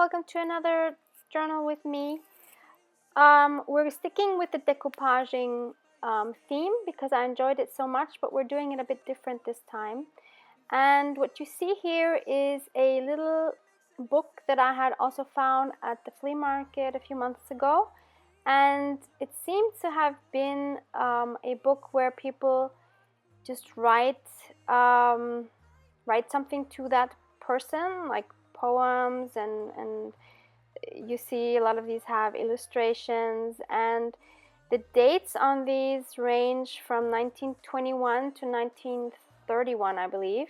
welcome to another journal with me. We're sticking with the decoupaging theme because I enjoyed it so much, but we're doing it a bit different this time. And what you see here is a little book that I had also found at the flea market a few months ago. And it seemed to have been a book where people just write something to that person, like poems, and you see a lot of these have illustrations, and the dates on these range from 1921 to 1931, I believe.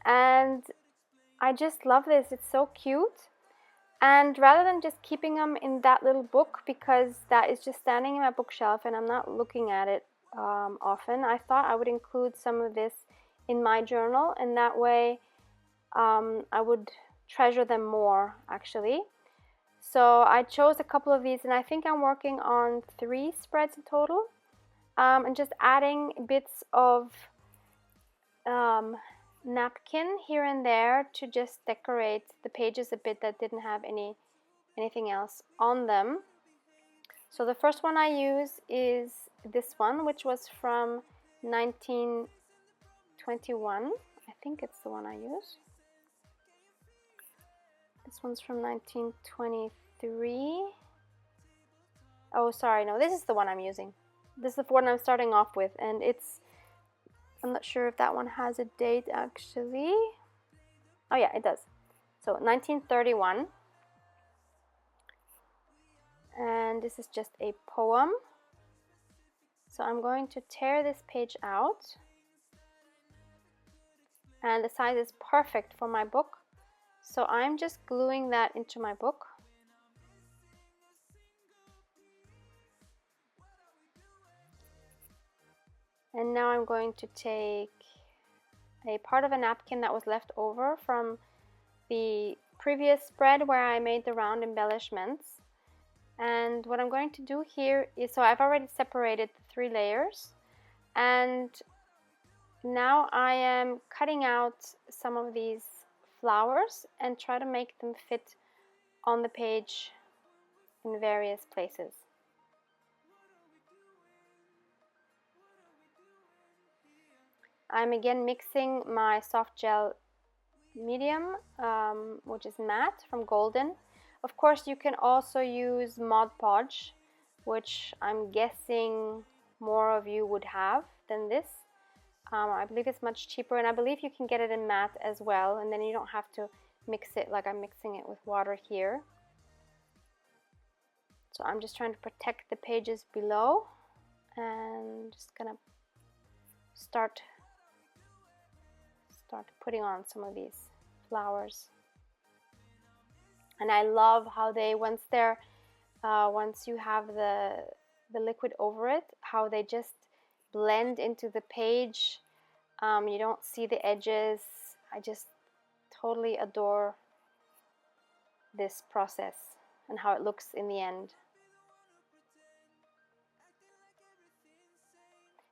And I just love this. It's so cute. And rather than just keeping them in that little book, because that is just standing in my bookshelf and I'm not looking at it often, I thought I would include some of this in my journal, and that way I would treasure them more, actually. So I chose a couple of these, and I think I'm working on 3 spreads in total, and just adding bits of napkin here and there to just decorate the pages a bit that didn't have anything else on them. So the first one I use is this one, which was from 1921. I think it's the one I use. This one's from 1923. Oh, sorry, no, this is the one I'm using. This is the one I'm starting off with, and I'm not sure if that one has a date actually. Oh yeah, it does. So 1931. And this is just a poem. So I'm going to tear this page out. And the size is perfect for my book. So I'm just gluing that into my book. And now I'm going to take a part of a napkin that was left over from the previous spread where I made the round embellishments. And what I'm going to do here is, so I've already separated the 3 layers, and now I am cutting out some of these flowers and try to make them fit on the page in various places. I'm again mixing my soft gel medium, which is matte from Golden. Of course, you can also use Mod Podge, which I'm guessing more of you would have than this. I believe it's much cheaper, and I believe you can get it in matte as well, and then you don't have to mix it like I'm mixing it with water here. So I'm just trying to protect the pages below, and just gonna start putting on some of these flowers. And I love how they, once you have the liquid over it, how they just blend into the page. You don't see the edges. I just totally adore this process and how it looks in the end.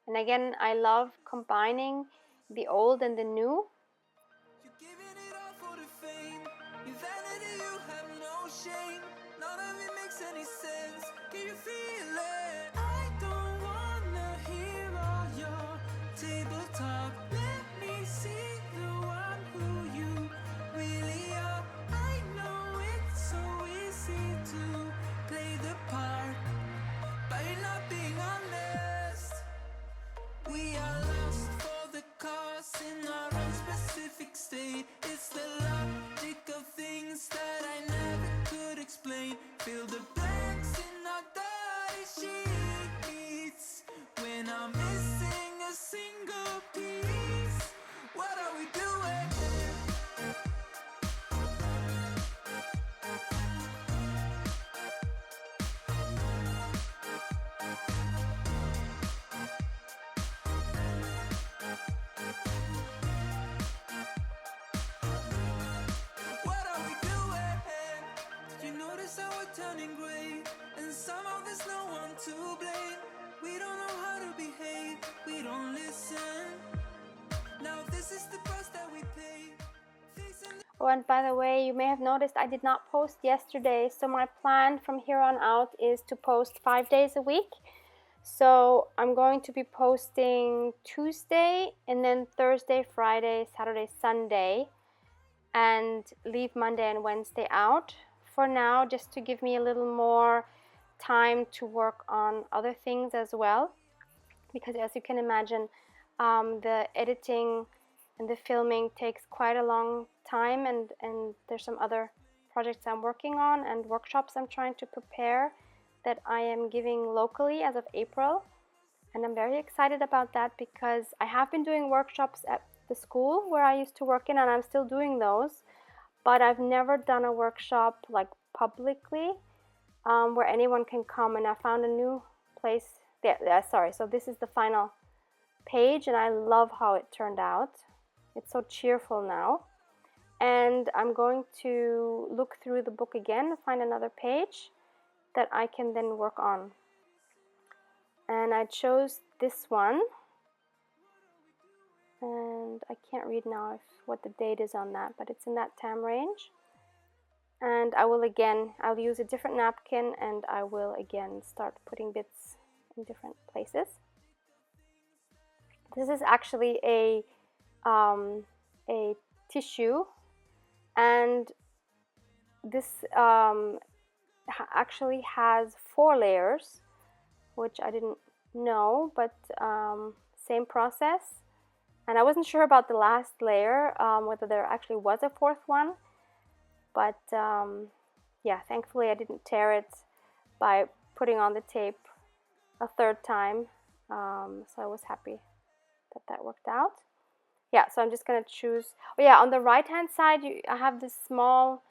And again, I love combining the old and the new. None of it makes any sense. Can you feel it? I don't wanna hear all your table talk. Let me see the one who you really are. I know it's so easy to play the part, but you're not being honest. We are lost for the cause in our own specific state. It's the logic of things that I never could explain. Fill the blanks in our dirty sheets when I'm missing a single piece. What are we doing? Turning gray, and somehow there's no one to blame. We don't know how to behave, we don't listen. Now this is the price that we pay. Oh, and by the way, you may have noticed I did not post yesterday, so my plan from here on out is to post 5 days a week. So I'm going to be posting Tuesday and then Thursday, Friday, Saturday, Sunday, and leave Monday and Wednesday out for now, just to give me a little more time to work on other things as well, because as you can imagine, the editing and the filming takes quite a long time, and there's some other projects I'm working on and workshops I'm trying to prepare that I am giving locally as of April. And I'm very excited about that because I have been doing workshops at the school where I used to work in, and I'm still doing those, but I've never done a workshop like publicly, where anyone can come. And I found a new place. Sorry, so this is the final page, and I love how it turned out. It's so cheerful now. And I'm going to look through the book again, find another page that I can then work on. And I chose this one, and I can't read now what the date is on that, but it's in that time range. And I'll use a different napkin, and I will again start putting bits in different places. This is actually a tissue, and this actually has 4 layers, which I didn't know, but same process. And I wasn't sure about the last layer, whether there actually was a 4th one, but yeah, thankfully I didn't tear it by putting on the tape a 3rd time, so I was happy that that worked out. Yeah, so I'm just gonna choose. Oh yeah, on the right hand side I have this small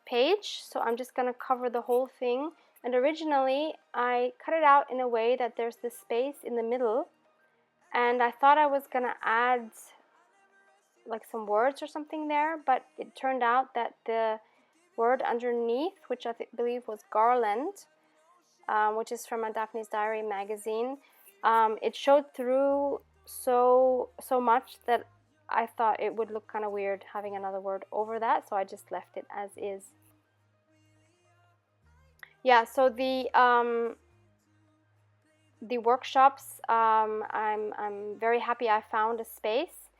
page, so I'm just gonna cover the whole thing. And originally I cut it out in a way that there's this space in the middle, and I thought I was gonna add like some words or something there, but it turned out that the word underneath, which I believe was garland, which is from a Daphne's Diary magazine, it showed through so much that I thought it would look kind of weird having another word over that, so I just left it as is. Yeah, so the workshops, I'm very happy I found a space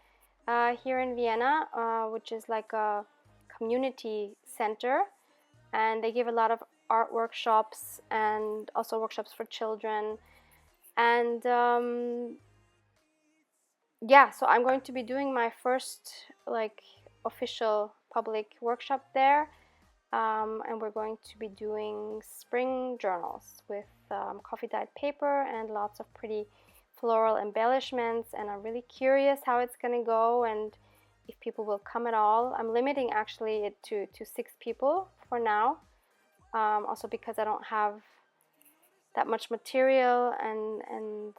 here in Vienna, which is like a community center, and they give a lot of art workshops and also workshops for children. And yeah, so I'm going to be doing my first like official public workshop there, and we're going to be doing spring journals with coffee dyed paper and lots of pretty floral embellishments, and I'm really curious how it's going to go and if people will come at all. I'm limiting actually it to 6 people for now, also because I don't have that much material and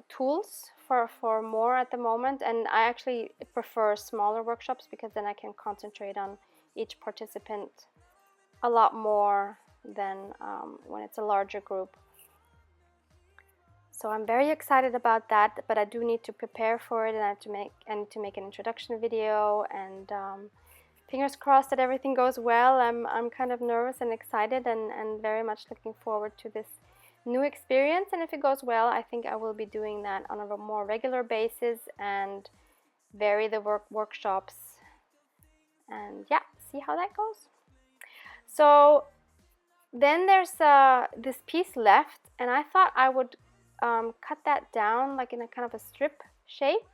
tools for more at the moment, and I actually prefer smaller workshops because then I can concentrate on each participant a lot more than when it's a larger group. So I'm very excited about that, but I do need to prepare for it, and I need to make an introduction video, and fingers crossed that everything goes well. I'm kind of nervous and excited, and very much looking forward to this new experience. And if it goes well, I think I will be doing that on a more regular basis and vary the workshops, and yeah, see how that goes. So then there's this piece left, and I thought I would cut that down like in a kind of a strip shape,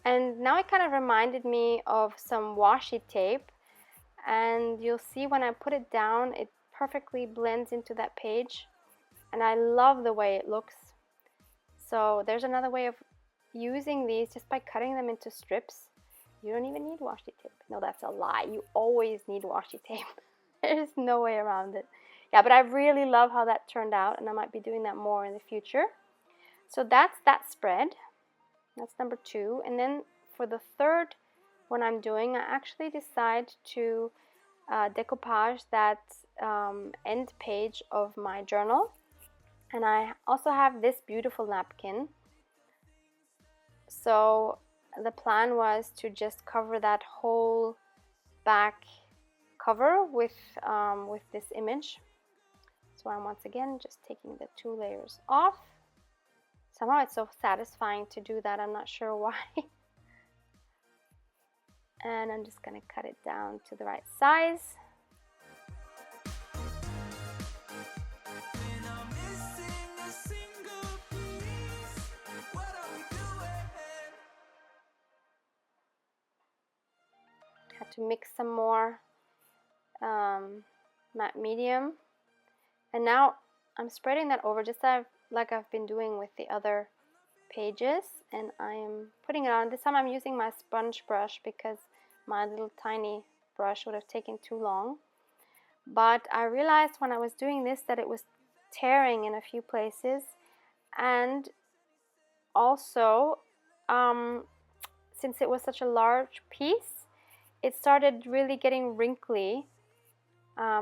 and now it kind of reminded me of some washi tape, and you'll see when I put it down it perfectly blends into that page, and I love the way it looks. So there's another way of using these just by cutting them into strips. You don't even need washi tape. No, that's a lie. You always need washi tape. There's no way around it. Yeah, but I really love how that turned out, and I might be doing that more in the future. So that's that spread. That's number 2. And then for the 3rd one I'm doing, I actually decide to decoupage that end page of my journal. And I also have this beautiful napkin. So the plan was to just cover that whole back cover with this image. So I'm once again just taking the 2 layers off. Somehow it's so satisfying to do that, I'm not sure why. And I'm just going to cut it down to the right size. Had to mix some more matte medium, and now I'm spreading that over just like I've been doing with the other pages, and I am putting it on. This time I'm using my sponge brush because my little tiny brush would have taken too long. But I realized when I was doing this that it was tearing in a few places, and also since it was such a large piece, it started really getting wrinkly,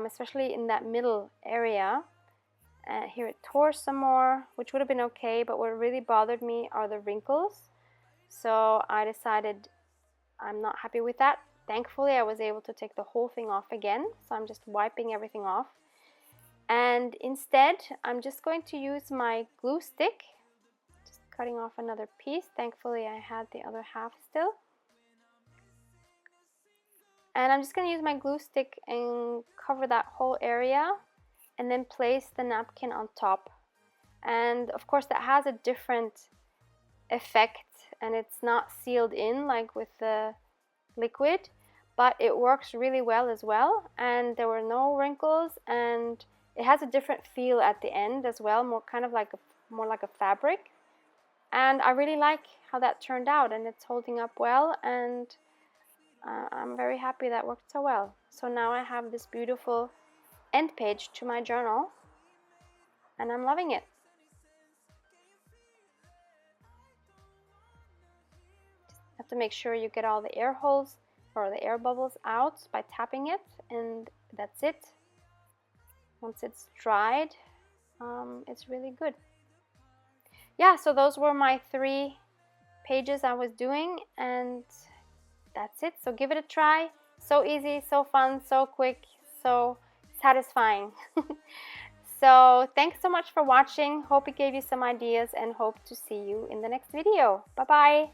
especially in that middle area. Here it tore some more, which would have been okay, but what really bothered me are the wrinkles. So I decided I'm not happy with that. Thankfully, I was able to take the whole thing off again, so I'm just wiping everything off. And instead, I'm just going to use my glue stick, just cutting off another piece. Thankfully, I had the other half still. And I'm just going to use my glue stick and cover that whole area, and then place the napkin on top. And of course that has a different effect, and it's not sealed in like with the liquid, but it works really well as well, and there were no wrinkles, and it has a different feel at the end as well, more like a fabric. And I really like how that turned out, and it's holding up well, and I'm very happy that worked so well. So now I have this beautiful end page to my journal, and I'm loving it. Just have to make sure you get all the air holes or the air bubbles out by tapping it, and that's it. Once it's dried, it's really good. Yeah, so those were my 3 pages I was doing, and that's it. So give it a try. So easy, so fun, so quick, so satisfying. So thanks so much for watching. Hope it gave you some ideas, and hope to see you in the next video. Bye bye.